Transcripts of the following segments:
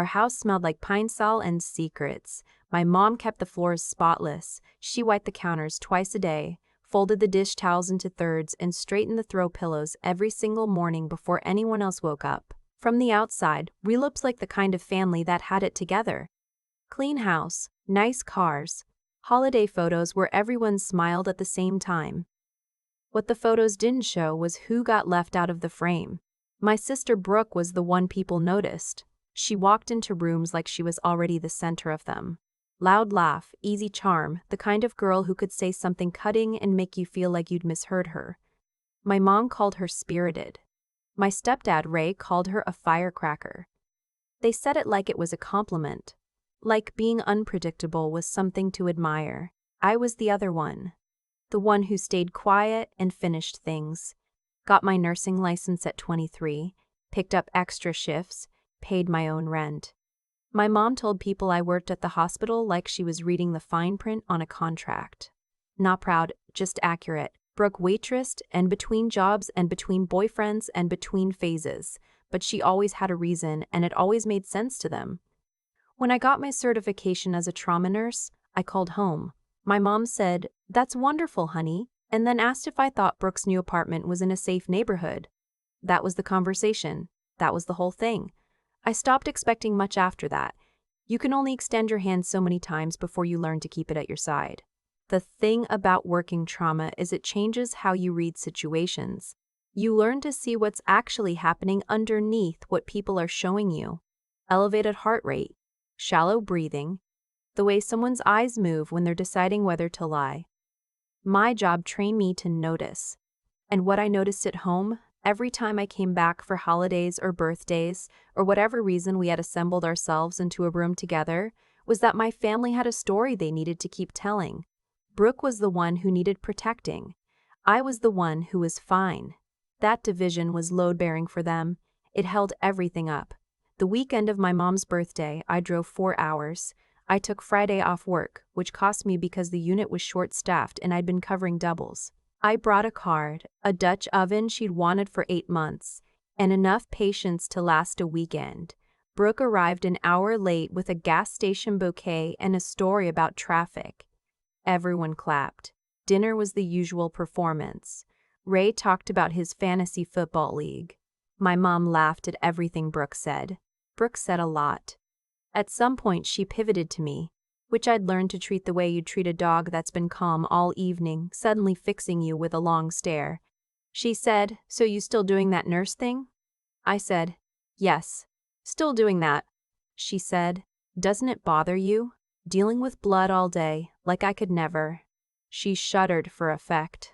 Our house smelled like pine sol and secrets. My mom kept the floors spotless. She wiped the counters twice a day, folded the dish towels into thirds, and straightened the throw pillows every single morning before anyone else woke up. From the outside, we looked like the kind of family that had it together. Clean house, nice cars, holiday photos where everyone smiled at the same time. What the photos didn't show was who got left out of the frame. My sister Brooke was the one people noticed. She walked into rooms like she was already the center of them. Loud laugh, easy charm, the kind of girl who could say something cutting and make you feel like you'd misheard her. My mom called her spirited. My stepdad Ray called her a firecracker. They said it like it was a compliment. Like being unpredictable was something to admire. I was the other one. The one who stayed quiet and finished things. Got my nursing license at 23, picked up extra shifts, paid my own rent. My mom told people I worked at the hospital like she was reading the fine print on a contract. Not proud, just accurate. Brooke waitressed, and between jobs and between boyfriends and between phases, but she always had a reason and it always made sense to them. When I got my certification as a trauma nurse, I called home. My mom said, "That's wonderful, honey," and then asked if I thought Brooke's new apartment was in a safe neighborhood. That was the conversation. That was the whole thing. I stopped expecting much after that. You can only extend your hand so many times before you learn to keep it at your side. The thing about working trauma is it changes how you read situations. You learn to see what's actually happening underneath what people are showing you. Elevated heart rate, shallow breathing, the way someone's eyes move when they're deciding whether to lie. My job trained me to notice. And what I noticed at home, every time I came back for holidays or birthdays, or whatever reason we had assembled ourselves into a room together, was that my family had a story they needed to keep telling. Brooke was the one who needed protecting. I was the one who was fine. That division was load-bearing for them. It held everything up. The weekend of my mom's birthday, I drove 4 hours. I took Friday off work, which cost me because the unit was short-staffed and I'd been covering doubles. I brought a card, a Dutch oven she'd wanted for 8 months, and enough patience to last a weekend. Brooke arrived an hour late with a gas station bouquet and a story about traffic. Everyone clapped. Dinner was the usual performance. Ray talked about his fantasy football league. My mom laughed at everything Brooke said. Brooke said a lot. At some point she pivoted to me, which I'd learned to treat the way you'd treat a dog that's been calm all evening, suddenly fixing you with a long stare. She said, "So you still doing that nurse thing?" I said, "Yes, still doing that." She said, "Doesn't it bother you? Dealing with blood all day, like I could never." She shuddered for effect.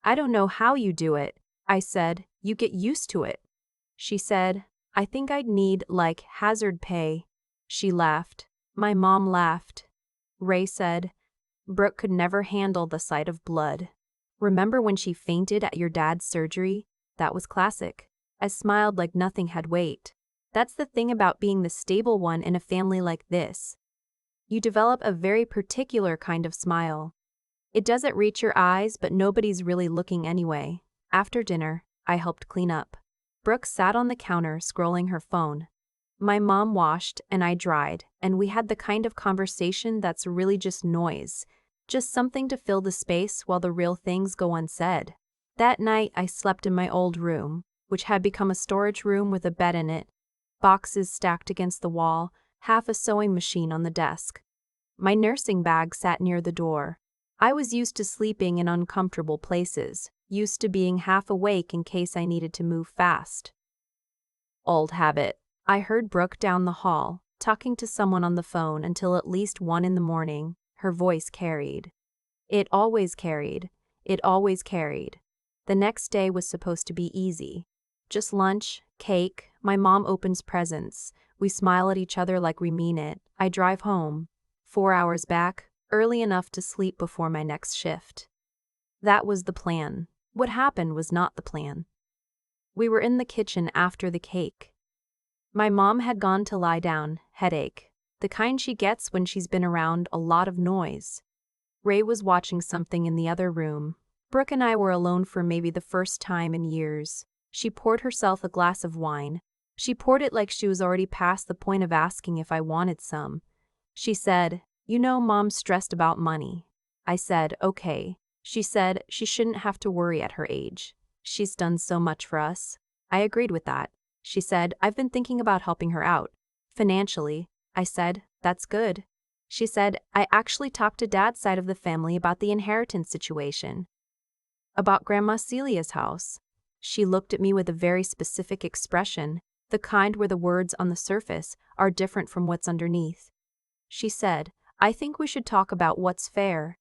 "I don't know how you do it." I said, "You get used to it." She said, "I think I'd need, like, hazard pay." She laughed. My mom laughed. Ray said, "Brooke could never handle the sight of blood. Remember when she fainted at your dad's surgery? That was classic." I smiled like nothing had weight. That's the thing about being the stable one in a family like this. You develop a very particular kind of smile. It doesn't reach your eyes, but nobody's really looking anyway. After dinner, I helped clean up. Brooke sat on the counter scrolling her phone. My mom washed and I dried, and we had the kind of conversation that's really just noise, just something to fill the space while the real things go unsaid. That night I slept in my old room, which had become a storage room with a bed in it, boxes stacked against the wall, half a sewing machine on the desk. My nursing bag sat near the door. I was used to sleeping in uncomfortable places, used to being half awake in case I needed to move fast. Old habit. I heard Brooke down the hall, talking to someone on the phone until at least 1 in the morning. Her voice carried. It always carried. It always carried. The next day was supposed to be easy. Just lunch, cake, my mom opens presents. We smile at each other like we mean it. I drive home. 4 hours back, early enough to sleep before my next shift. That was the plan. What happened was not the plan. We were in the kitchen after the cake. My mom had gone to lie down, headache, the kind she gets when she's been around a lot of noise. Ray was watching something in the other room. Brooke and I were alone for maybe the first time in years. She poured herself a glass of wine, She poured it like she was already past the point of asking if I wanted some. She said, "You know, Mom's stressed about money." I said, "Okay." She said she shouldn't have to worry at her age. She's done so much for us. I agreed with that. She said, "I've been thinking about helping her out financially." I said, "That's good." She said, "I actually talked to Dad's side of the family about the inheritance situation, about Grandma Celia's house." She looked at me with a very specific expression, the kind where the words on the surface are different from what's underneath. She said, "I think we should talk about what's fair."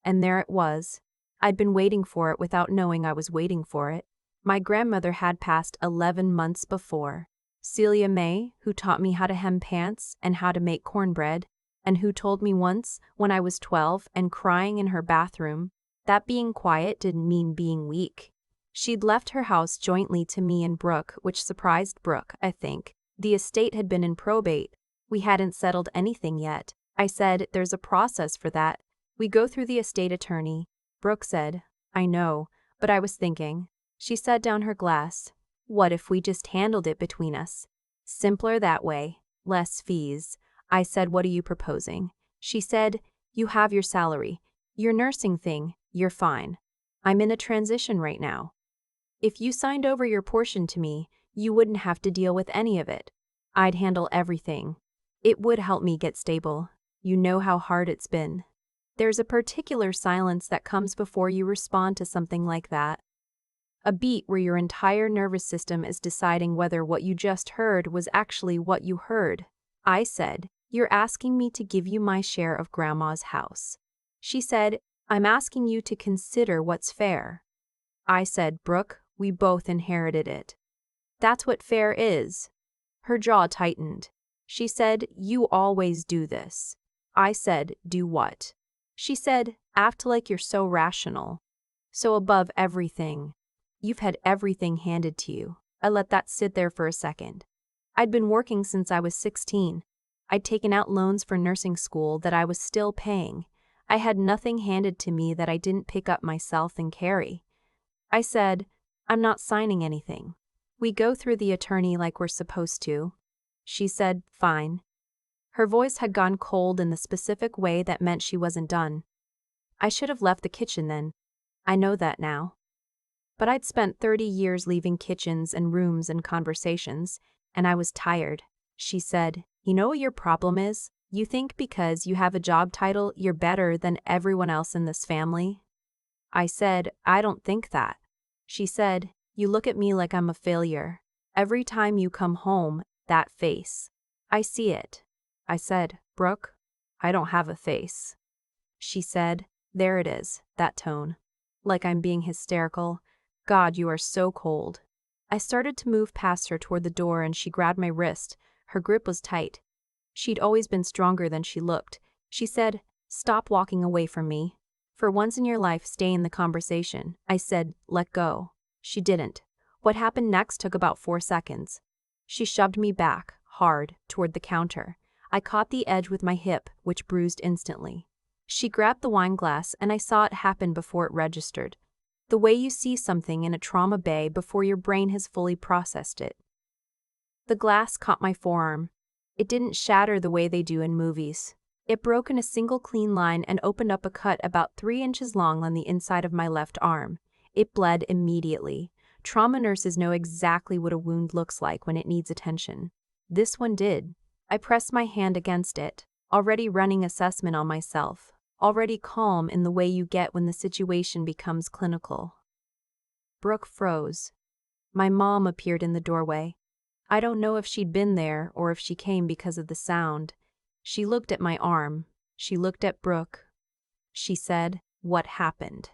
And there it was. I'd been waiting for it without knowing I was waiting for it. My grandmother had passed 11 months before. Celia May, who taught me how to hem pants and how to make cornbread, and who told me once, when I was 12 and crying in her bathroom, that being quiet didn't mean being weak. She'd left her house jointly to me and Brooke, which surprised Brooke, I think. The estate had been in probate. We hadn't settled anything yet. I said, "There's a process for that. We go through the estate attorney." Brooke said, "I know, but I was thinking." She set down her glass. "What if we just handled it between us? Simpler that way. Less fees." I said, "What are you proposing?" She said, "You have your salary. Your nursing thing, you're fine. I'm in a transition right now. If you signed over your portion to me, you wouldn't have to deal with any of it. I'd handle everything. It would help me get stable. You know how hard it's been." There's a particular silence that comes before you respond to something like that. A beat where your entire nervous system is deciding whether what you just heard was actually what you heard. I said, "You're asking me to give you my share of Grandma's house." She said, "I'm asking you to consider what's fair." I said, "Brooke, we both inherited it. That's what fair is." Her jaw tightened. She said, "You always do this." I said, "Do what?" She said, "Act like you're so rational, so above everything. You've had everything handed to you." I let that sit there for a second. I'd been working since I was 16. I'd taken out loans for nursing school that I was still paying. I had nothing handed to me that I didn't pick up myself and carry. I said, "I'm not signing anything. We go through the attorney like we're supposed to." She said, "Fine." Her voice had gone cold in the specific way that meant she wasn't done. I should have left the kitchen then. I know that now. But I'd spent 30 years leaving kitchens and rooms and conversations, and I was tired. She said, "You know what your problem is? You think because you have a job title, you're better than everyone else in this family." I said, "I don't think that." She said, "You look at me like I'm a failure. Every time you come home, that face. I see it." I said, "Brooke, I don't have a face." She said, "There it is, that tone. Like I'm being hysterical. God, you are so cold." I started to move past her toward the door and she grabbed my wrist. Her grip was tight. She'd always been stronger than she looked. She said, "Stop walking away from me. For once in your life, stay in the conversation." I said, "Let go." She didn't. What happened next took about 4 seconds. She shoved me back, hard, toward the counter. I caught the edge with my hip, which bruised instantly. She grabbed the wine glass and I saw it happen before it registered. The way you see something in a trauma bay before your brain has fully processed it. The glass caught my forearm. It didn't shatter the way they do in movies. It broke in a single clean line and opened up a cut about 3 inches long on the inside of my left arm. It bled immediately. Trauma nurses know exactly what a wound looks like when it needs attention. This one did. I pressed my hand against it, already running assessment on myself, already calm in the way you get when the situation becomes clinical. Brooke froze. My mom appeared in the doorway. I don't know if she'd been there or if she came because of the sound. She looked at my arm. She looked at Brooke. She said, "What happened?"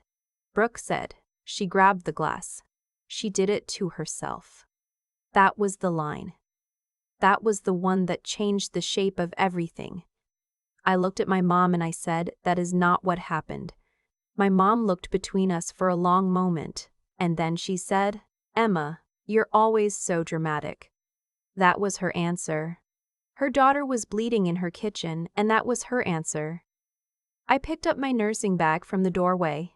Brooke said, "She grabbed the glass. She did it to herself." That was the line. That was the one that changed the shape of everything. I looked at my mom and I said, "That is not what happened." My mom looked between us for a long moment, and then she said, "Emma, you're always so dramatic." That was her answer. Her daughter was bleeding in her kitchen, and that was her answer. I picked up my nursing bag from the doorway.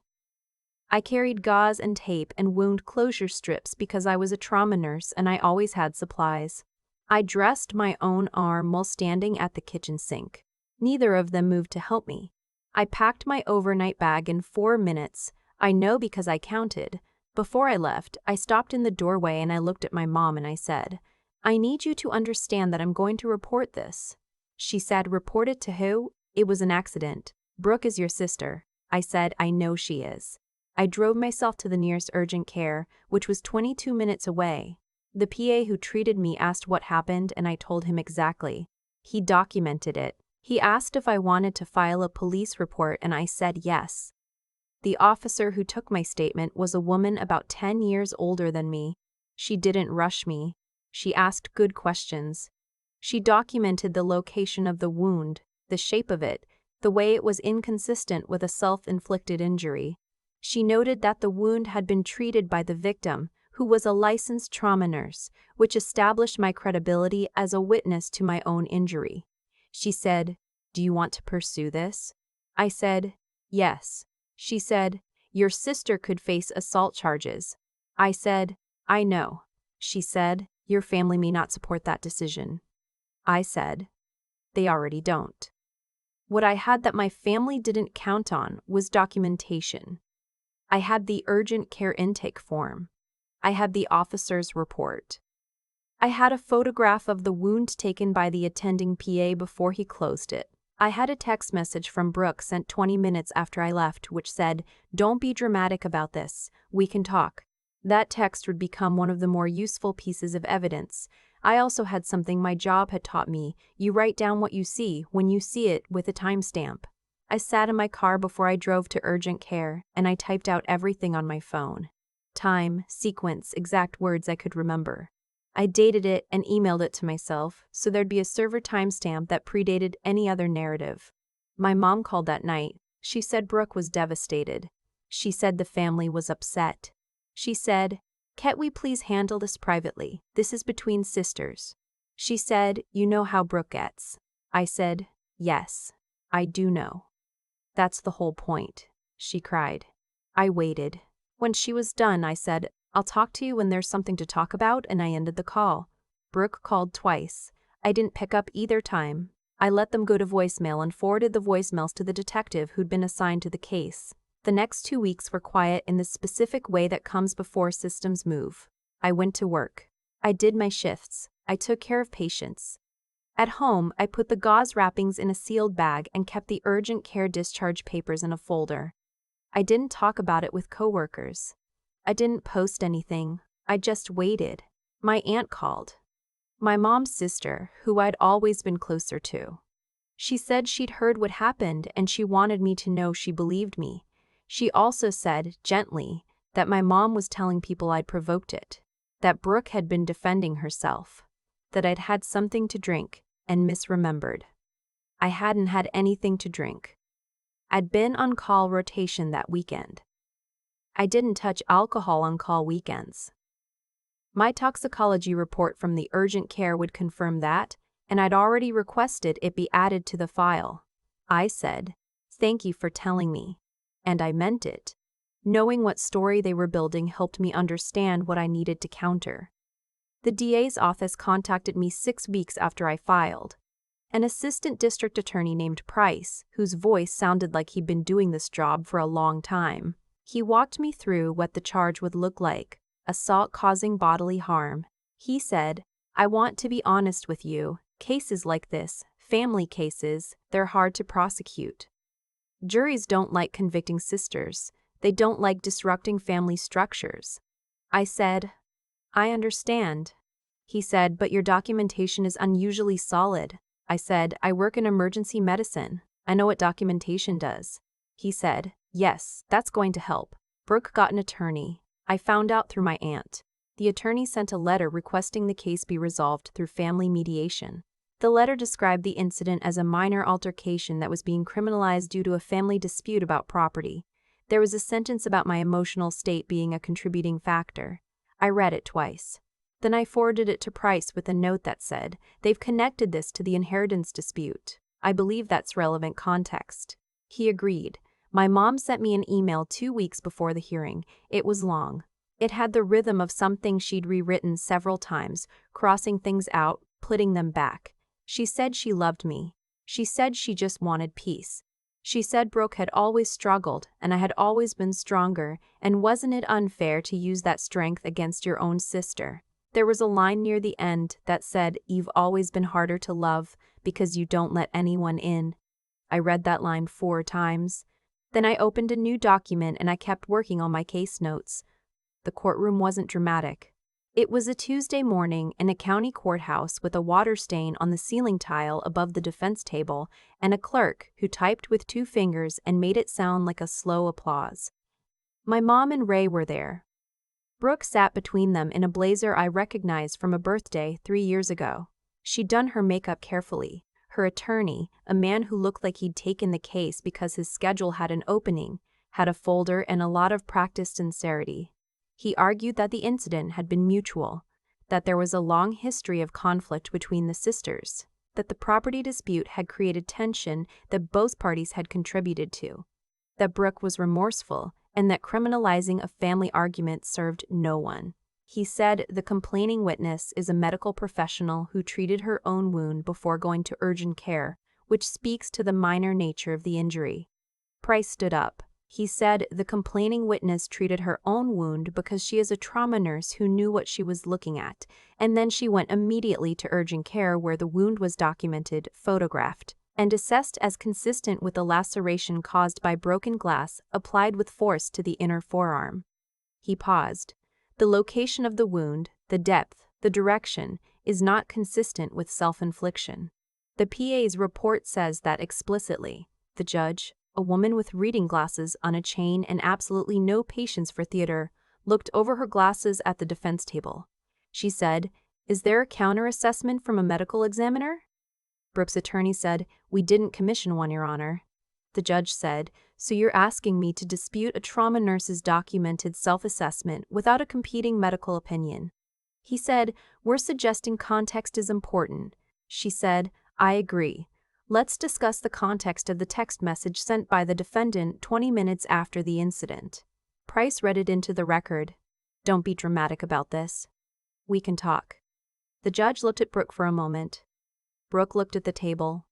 I carried gauze and tape and wound closure strips because I was a trauma nurse and I always had supplies. I dressed my own arm while standing at the kitchen sink. Neither of them moved to help me. I packed my overnight bag in 4 minutes. I know because I counted. Before I left, I stopped in the doorway and I looked at my mom and I said, "I need you to understand that I'm going to report this." She said, "Report it to who?" "It was an accident. Brooke is your sister." I said, "I know she is." I drove myself to the nearest urgent care, which was 22 minutes away. The PA who treated me asked what happened and I told him exactly. He documented it. He asked if I wanted to file a police report and I said yes. The officer who took my statement was a woman about 10 years older than me. She didn't rush me. She asked good questions. She documented the location of the wound, the shape of it, the way it was inconsistent with a self-inflicted injury. She noted that the wound had been treated by the victim, who was a licensed trauma nurse, which established my credibility as a witness to my own injury. She said, "Do you want to pursue this?" I said, "Yes." She said, "Your sister could face assault charges." I said, "I know." She said, "Your family may not support that decision." I said, "They already don't." What I had that my family didn't count on was documentation. I had the urgent care intake form. I had the officer's report. I had a photograph of the wound taken by the attending PA before he closed it. I had a text message from Brooke sent 20 minutes after I left which said, "Don't be dramatic about this. We can talk." That text would become one of the more useful pieces of evidence. I also had something my job had taught me. You write down what you see when you see it with a timestamp. I sat in my car before I drove to urgent care, and I typed out everything on my phone. Time, sequence, exact words I could remember. I dated it and emailed it to myself, so there'd be a server timestamp that predated any other narrative. My mom called that night. She said Brooke was devastated. She said the family was upset. She said, "Can't we please handle this privately? This is between sisters." She said, "You know how Brooke gets." I said, "Yes, I do know." "That's the whole point," she cried. I waited. When she was done, I said, "I'll talk to you when there's something to talk about," and I ended the call. Brooke called twice. I didn't pick up either time. I let them go to voicemail and forwarded the voicemails to the detective who'd been assigned to the case. The next 2 weeks were quiet in the specific way that comes before systems move. I went to work. I did my shifts. I took care of patients. At home, I put the gauze wrappings in a sealed bag and kept the urgent care discharge papers in a folder. I didn't talk about it with coworkers. I didn't post anything. I just waited. My aunt called. My mom's sister, who I'd always been closer to. She said she'd heard what happened and she wanted me to know she believed me. She also said, gently, that my mom was telling people I'd provoked it, that Brooke had been defending herself, that I'd had something to drink and misremembered. I hadn't had anything to drink. I'd been on call rotation that weekend. I didn't touch alcohol on call weekends. My toxicology report from the urgent care would confirm that, and I'd already requested it be added to the file. I said, "Thank you for telling me." And I meant it. Knowing what story they were building helped me understand what I needed to counter. The DA's office contacted me 6 weeks after I filed. An assistant district attorney named Price, whose voice sounded like he'd been doing this job for a long time. He walked me through what the charge would look like: assault causing bodily harm. He said, "I want to be honest with you. Cases like this, family cases, they're hard to prosecute. Juries don't like convicting sisters. They don't like disrupting family structures." I said, "I understand." He said, "But your documentation is unusually solid." I said, "I work in emergency medicine. I know what documentation does." He said, "Yes, that's going to help." Brooke got an attorney. I found out through my aunt. The attorney sent a letter requesting the case be resolved through family mediation. The letter described the incident as a minor altercation that was being criminalized due to a family dispute about property. There was a sentence about my emotional state being a contributing factor. I read it twice. Then I forwarded it to Price with a note that said, "They've connected this to the inheritance dispute. I believe that's relevant context." He agreed. My mom sent me an email 2 weeks before the hearing. It was long. It had the rhythm of something she'd rewritten several times, crossing things out, putting them back. She said she loved me. She said she just wanted peace. She said Brooke had always struggled, and I had always been stronger, and wasn't it unfair to use that strength against your own sister? There was a line near the end that said, "You've always been harder to love because you don't let anyone in." I read that line 4 times. Then I opened a new document and I kept working on my case notes. The courtroom wasn't dramatic. It was a Tuesday morning in a county courthouse with a water stain on the ceiling tile above the defense table and a clerk who typed with 2 fingers and made it sound like a slow applause. My mom and Ray were there. Brooke sat between them in a blazer I recognized from a birthday 3 years ago. She'd done her makeup carefully. Her attorney, a man who looked like he'd taken the case because his schedule had an opening, had a folder and a lot of practiced sincerity. He argued that the incident had been mutual, that there was a long history of conflict between the sisters, that the property dispute had created tension that both parties had contributed to, that Brooke was remorseful, and that criminalizing a family argument served no one. He said the complaining witness is a medical professional who treated her own wound before going to urgent care, which speaks to the minor nature of the injury. Price stood up. He said the complaining witness treated her own wound because she is a trauma nurse who knew what she was looking at, and then she went immediately to urgent care where the wound was documented, photographed, and assessed as consistent with a laceration caused by broken glass applied with force to the inner forearm. He paused. The location of the wound, the depth, the direction, is not consistent with self-infliction. The PA's report says that explicitly. The judge, a woman with reading glasses on a chain and absolutely no patience for theater, looked over her glasses at the defense table. She said, "Is there a counter-assessment from a medical examiner?" Brooke's attorney said, "We didn't commission one, Your Honor." The judge said, "So you're asking me to dispute a trauma nurse's documented self-assessment without a competing medical opinion?" He said, "We're suggesting context is important." She said, "I agree. Let's discuss the context of the text message sent by the defendant 20 minutes after the incident." Price read it into the record. "Don't be dramatic about this. We can talk." The judge looked at Brooke for a moment. Brooke looked at the table.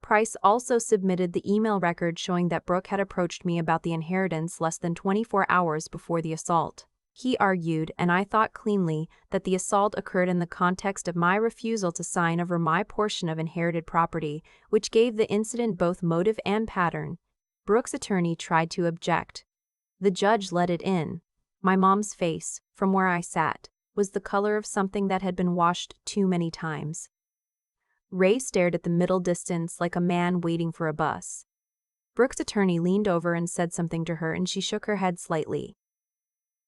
Price also submitted the email record showing that Brooke had approached me about the inheritance less than 24 hours before the assault. He argued, and I thought cleanly, that the assault occurred in the context of my refusal to sign over my portion of inherited property, which gave the incident both motive and pattern. Brooke's attorney tried to object. The judge let it in. My mom's face, from where I sat, was the color of something that had been washed too many times. Ray stared at the middle distance like a man waiting for a bus. Brooke's attorney leaned over and said something to her, and she shook her head slightly.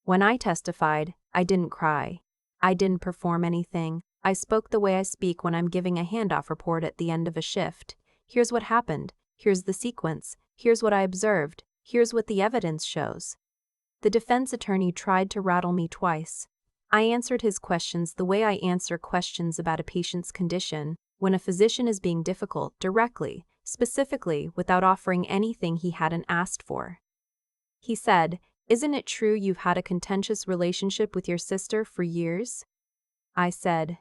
"When I testified, I didn't cry. I didn't perform anything. I spoke the way I speak when I'm giving a handoff report at the end of a shift. Here's what happened. Here's the sequence. Here's what I observed. Here's what the evidence shows." The defense attorney tried to rattle me twice. I answered his questions the way I answer questions about a patient's condition, when a physician is being difficult, directly, specifically, without offering anything he hadn't asked for. He said, "Isn't it true you've had a contentious relationship with your sister for years?" I said,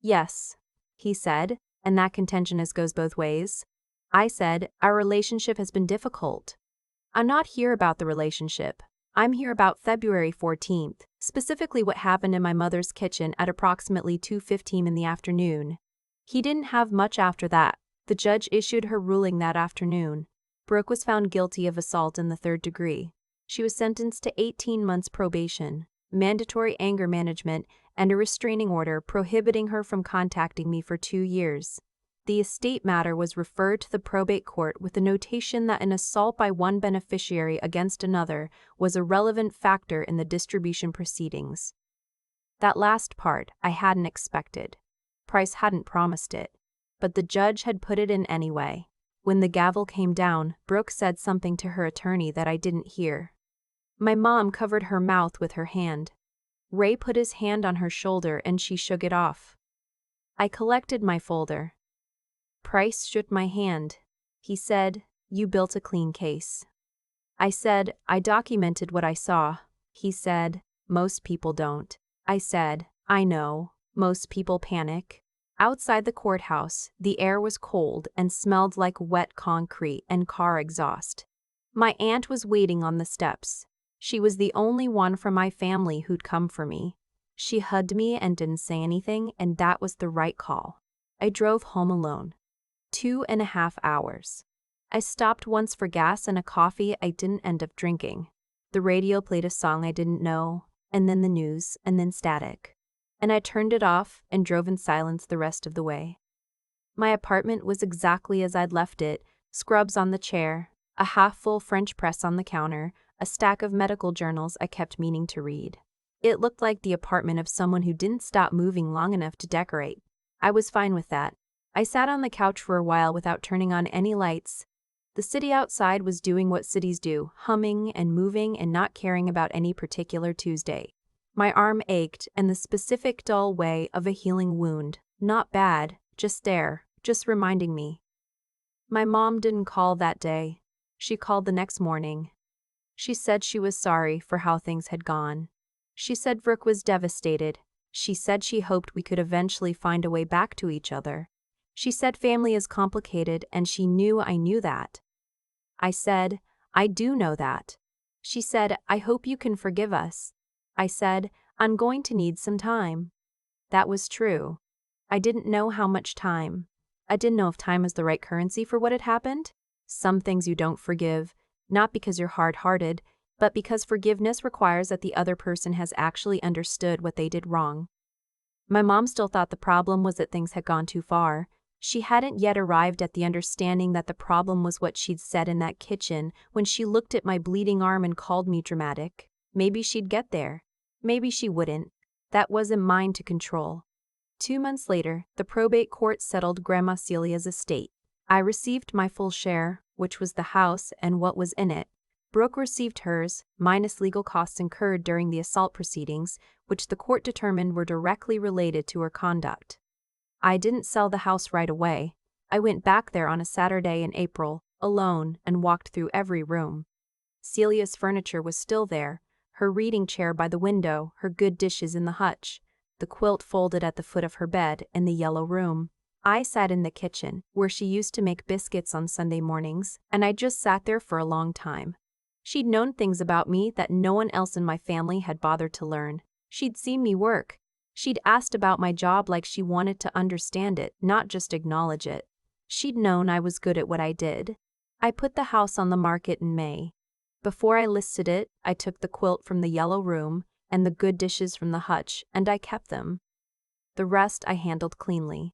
"Yes." He said, "And that contention goes both ways?" I said, "Our relationship has been difficult." "I'm not here about the relationship. I'm here about February 14th, specifically what happened in my mother's kitchen at approximately 2:15 in the afternoon." He didn't have much after that. The judge issued her ruling that afternoon. Brooke was found guilty of assault in the 3rd degree. She was sentenced to 18 months probation, mandatory anger management, and a restraining order prohibiting her from contacting me for 2 years. The estate matter was referred to the probate court with the notation that an assault by one beneficiary against another was a relevant factor in the distribution proceedings. That last part I hadn't expected. Price hadn't promised it, but the judge had put it in anyway. When the gavel came down, Brooke said something to her attorney that I didn't hear. My mom covered her mouth with her hand. Ray put his hand on her shoulder and she shook it off. I collected my folder. Price shook my hand. He said, "You built a clean case." I said, I documented what I saw. He said, most people don't. I said, I know. Most people panic. Outside the courthouse, the air was cold and smelled like wet concrete and car exhaust. My aunt was waiting on the steps. She was the only one from my family who'd come for me. She hugged me and didn't say anything, and that was the right call. I drove home alone. 2.5 hours. I stopped once for gas and a coffee I didn't end up drinking. The radio played a song I didn't know, and then the news, and then static. And I turned it off and drove in silence the rest of the way. My apartment was exactly as I'd left it, scrubs on the chair, a half-full French press on the counter, a stack of medical journals I kept meaning to read. It looked like the apartment of someone who didn't stop moving long enough to decorate. I was fine with that. I sat on the couch for a while without turning on any lights. The city outside was doing what cities do, humming and moving and not caring about any particular Tuesday. My arm ached in the specific dull way of a healing wound. Not bad, just there, just reminding me. My mom didn't call that day. She called the next morning. She said she was sorry for how things had gone. She said Brooke was devastated. She said she hoped we could eventually find a way back to each other. She said family is complicated and she knew I knew that. I said, I do know that. She said, I hope you can forgive us. I said, I'm going to need some time. That was true. I didn't know how much time. I didn't know if time was the right currency for what had happened. Some things you don't forgive, not because you're hard-hearted, but because forgiveness requires that the other person has actually understood what they did wrong. My mom still thought the problem was that things had gone too far. She hadn't yet arrived at the understanding that the problem was what she'd said in that kitchen when she looked at my bleeding arm and called me dramatic. Maybe she'd get there. Maybe she wouldn't. That wasn't mine to control. 2 months later, the probate court settled Grandma Celia's estate. I received my full share, which was the house and what was in it. Brooke received hers, minus legal costs incurred during the assault proceedings, which the court determined were directly related to her conduct. I didn't sell the house right away. I went back there on a Saturday in April, alone, and walked through every room. Celia's furniture was still there, her reading chair by the window, her good dishes in the hutch, the quilt folded at the foot of her bed in the yellow room. I sat in the kitchen, where she used to make biscuits on Sunday mornings, and I just sat there for a long time. She'd known things about me that no one else in my family had bothered to learn. She'd seen me work. She'd asked about my job like she wanted to understand it, not just acknowledge it. She'd known I was good at what I did. I put the house on the market in May. Before I listed it, I took the quilt from the yellow room and the good dishes from the hutch, and I kept them. The rest I handled cleanly.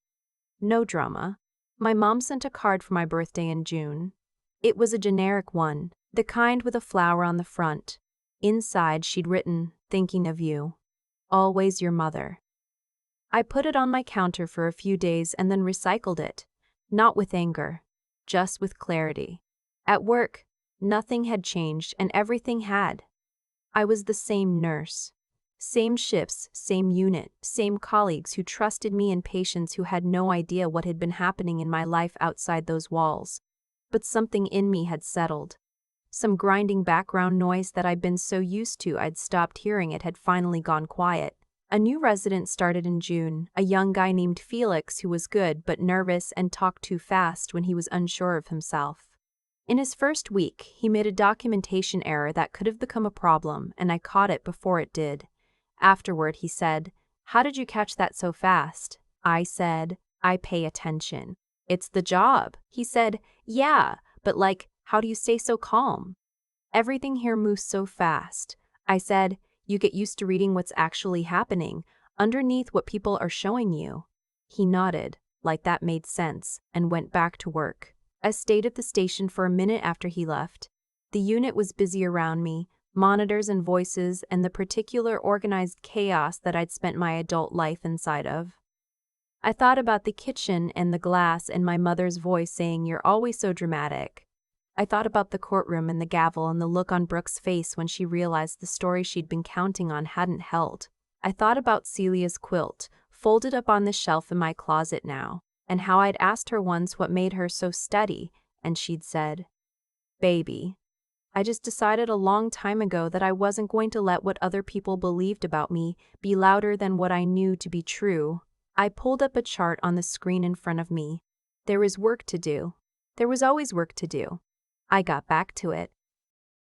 No drama. My mom sent a card for my birthday in June. It was a generic one, the kind with a flower on the front. Inside she'd written, thinking of you. Always your mother. I put it on my counter for a few days and then recycled it. Not with anger, just with clarity. At work, nothing had changed and everything had. I was the same nurse. Same shifts, same unit, same colleagues who trusted me and patients who had no idea what had been happening in my life outside those walls. But something in me had settled. Some grinding background noise that I'd been so used to I'd stopped hearing it had finally gone quiet. A new resident started in June, a young guy named Felix who was good but nervous and talked too fast when he was unsure of himself. In his first week, he made a documentation error that could have become a problem, and I caught it before it did. Afterward, he said, "How did you catch that so fast?" I said, "I pay attention. It's the job." He said, "Yeah, but how do you stay so calm? Everything here moves so fast." I said, "You get used to reading what's actually happening, underneath what people are showing you." He nodded, like that made sense, and went back to work. I stayed at the station for a minute after he left. The unit was busy around me, monitors and voices and the particular organized chaos that I'd spent my adult life inside of. I thought about the kitchen and the glass and my mother's voice saying, "You're always so dramatic." I thought about the courtroom and the gavel and the look on Brooke's face when she realized the story she'd been counting on hadn't held. I thought about Celia's quilt, folded up on the shelf in my closet now, and how I'd asked her once what made her so steady, and she'd said, "Baby." I just decided a long time ago that I wasn't going to let what other people believed about me be louder than what I knew to be true. I pulled up a chart on the screen in front of me. There was work to do. There was always work to do. I got back to it.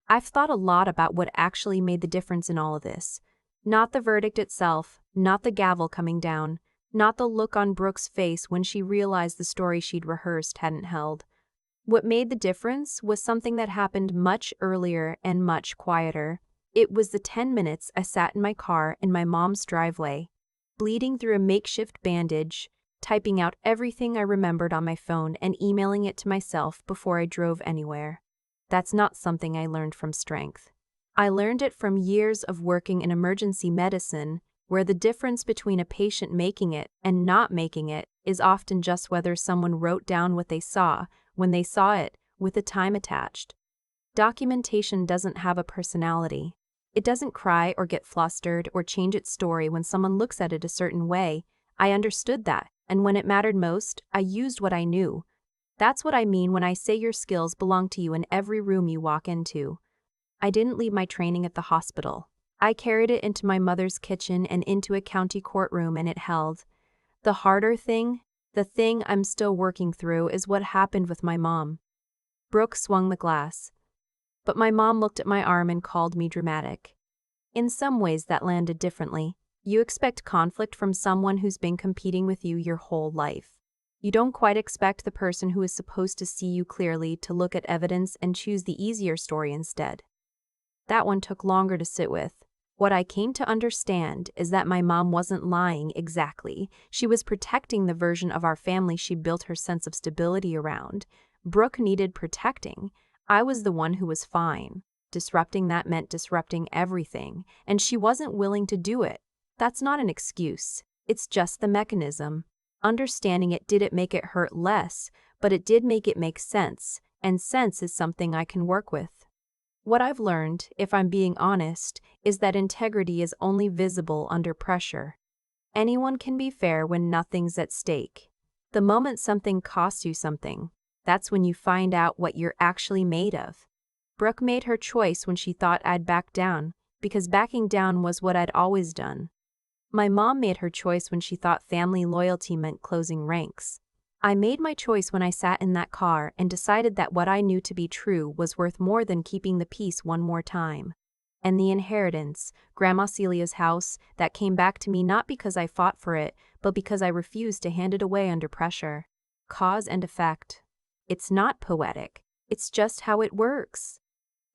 I've thought a lot about what actually made the difference in all of this. Not the verdict itself, not the gavel coming down, not the look on Brooke's face when she realized the story she'd rehearsed hadn't held. What made the difference was something that happened much earlier and much quieter. It was the 10 minutes I sat in my car in my mom's driveway, bleeding through a makeshift bandage, typing out everything I remembered on my phone and emailing it to myself before I drove anywhere. That's not something I learned from strength. I learned it from years of working in emergency medicine, where the difference between a patient making it and not making it is often just whether someone wrote down what they saw when they saw it, with a time attached. Documentation doesn't have a personality. It doesn't cry or get flustered or change its story when someone looks at it a certain way. I understood that, and when it mattered most, I used what I knew. That's what I mean when I say your skills belong to you in every room you walk into. I didn't leave my training at the hospital. I carried it into my mother's kitchen and into a county courtroom, and it held. The harder thing, the thing I'm still working through, is what happened with my mom. Brooke swung the glass. But my mom looked at my arm and called me dramatic. In some ways that landed differently. You expect conflict from someone who's been competing with you your whole life. You don't quite expect the person who is supposed to see you clearly to look at evidence and choose the easier story instead. That one took longer to sit with. What I came to understand is that my mom wasn't lying exactly. She was protecting the version of our family she built her sense of stability around. Brooke needed protecting. I was the one who was fine. Disrupting that meant disrupting everything, and she wasn't willing to do it. That's not an excuse. It's just the mechanism. Understanding it didn't make it hurt less, but it did make it make sense, and sense is something I can work with. What I've learned, if I'm being honest, is that integrity is only visible under pressure. Anyone can be fair when nothing's at stake. The moment something costs you something, that's when you find out what you're actually made of. Brooke made her choice when she thought I'd back down, because backing down was what I'd always done. My mom made her choice when she thought family loyalty meant closing ranks. I made my choice when I sat in that car and decided that what I knew to be true was worth more than keeping the peace one more time. And the inheritance, Grandma Celia's house, that came back to me not because I fought for it, but because I refused to hand it away under pressure. Cause and effect. It's not poetic. It's just how it works.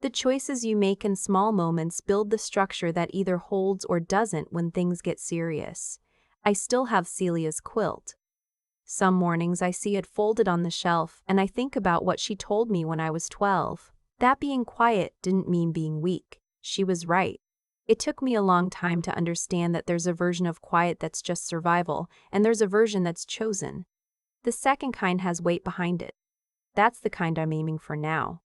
The choices you make in small moments build the structure that either holds or doesn't when things get serious. I still have Celia's quilt. Some mornings I see it folded on the shelf and I think about what she told me when I was 12. That being quiet didn't mean being weak. She was right. It took me a long time to understand that there's a version of quiet that's just survival, and there's a version that's chosen. The second kind has weight behind it. That's the kind I'm aiming for now.